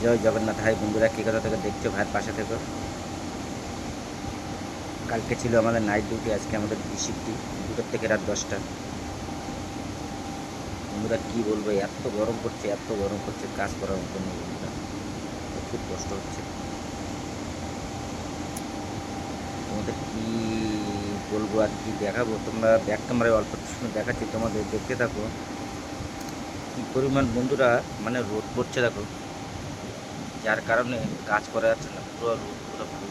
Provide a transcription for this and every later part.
জয় জগন্নাথ। ভাই বন্ধুরা, কী কথা থেকে দেখছো ভাইয়ের পাশে থেকো। কালকে ছিল আমাদের নাইট ডিউটি, আজকে আমাদের শিফটি 2টা থেকে রাত 10টা। বন্ধুরা কী বলবো, এত গরম করছে, এত গরম করছে, কাজ করার মতো নেই বন্ধুরা, খুব কষ্ট হচ্ছে। তোমাদের কি বলবো আর কি দেখাবো, তোমরা ব্যাক ক্যামেরায় অল্প সময় দেখাচ্ছি, তোমাদের দেখতে থাকো। কী পরিমাণ বন্ধুরা মানে রোদ পড়ছে দেখো, যার কারণে কাজ করা যাচ্ছে না, পুরো রোদ পুরো ফুল।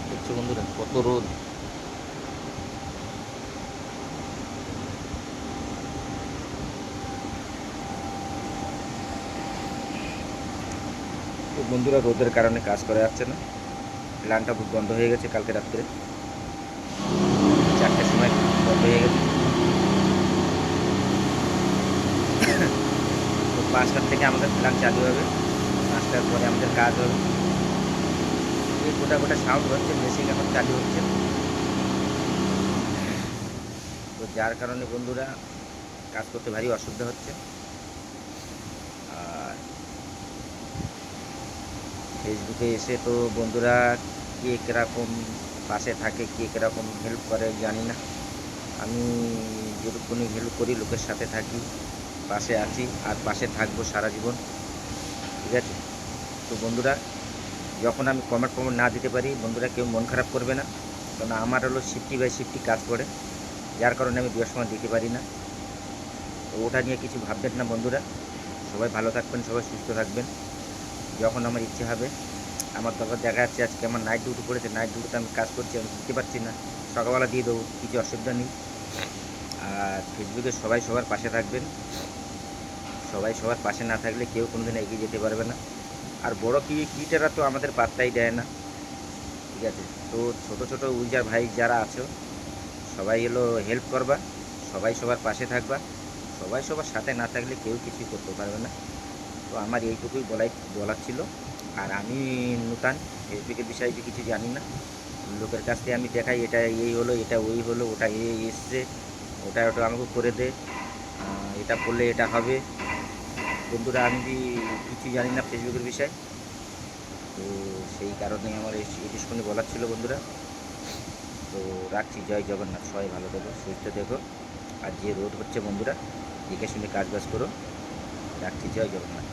দেখছো বন্ধুরা কত রোদ। তো বন্ধুরা রোদের কারণে কাজ করা যাচ্ছে না, প্ল্যানটা বন্ধ হয়ে গেছে কালকে রাত্রে 4টার সময় বন্ধ হয়ে গেছে। তো 5টার থেকে আমাদের প্ল্যান চালু হবে, 5টার পরে আমাদের কাজ হবে। এই গোটা গোটা সাউন্ড হচ্ছে, মেশিন এখন চালু হচ্ছে। তো যার কারণে বন্ধুরা কাজ করতে ভারী অসুবিধা হচ্ছে। আর ফেসবুকে এসে তো বন্ধুরা কে কীরকম পাশে থাকে, কে কীরকম হেল্প করে জানি না। আমি যেটুকুনি হেল্প করি, লোকের সাথে থাকি, পাশে আছি আর পাশে থাকবো সারা জীবন, ঠিক আছে। তো বন্ধুরা যখন আমি কমেন্ট না দিতে পারি, বন্ধুরা কেউ মন খারাপ করবে না, কারণ আমার হলো শিফটি বাই শিফটি কাজ করে, যার কারণে আমি 2 সময় দিতে পারি না। তো ওটা নিয়ে কিছু ভাববেন না বন্ধুরা, সবাই ভালো থাকবেন, সবাই সুস্থ থাকবেন। যখন আমার ইচ্ছে হবে, আমার দরকার দেখা যাচ্ছে আজকে আমার নাইট ডিউটি পড়েছে, নাইট ডিউটিতে আমি কাজ করছি, আমি দিতে পারছি না, সকালবেলা দিয়ে দেবো, কিছু অসুবিধা নেই। আর ফেসবুকে সবাই সবার পাশে থাকবেন, সবাই সবার পাশে না থাকলে কেউ কোনোদিন এগিয়ে যেতে পারবে না। আর বড় ক্রিয়েটাররা তো আমাদের পাত্তাই দেয় না, ঠিক আছে। তো ছোটো ছোটো ইউজার ভাই যারা আছো, সবাই এলো হেল্প করবা, সবাই সবার পাশে থাকবা, সবাই সবার সাথে না থাকলে কেউ কিছুই করতে পারবে না। তো আমার এইটুকুই বলার ছিল। আর আমি নূতন, ফেসবুকের বিষয়ে কিছু জানি না, লোকের কাছ থেকে আমি দেখাই এটা এই হলো, এটা ওই হলো, ওটা এই এসছে, ওটা আমাকে করে দে, এটা করলে এটা হবে। বন্ধুরা আমি কিছু জানি না ফেসবুকের বিষয়ে। তো সেই কারণেই আমার এটুকুনি বলার ছিল বন্ধুরা। তো রাখছি, জয় জগন্নাথ, সবাই ভালো থেকো, সুস্থ থেকো। আর যে রোদ হচ্ছে বন্ধুরা, দেখে শুনে কাজ বাজ করো। রাখছি, জয় জগন্নাথ।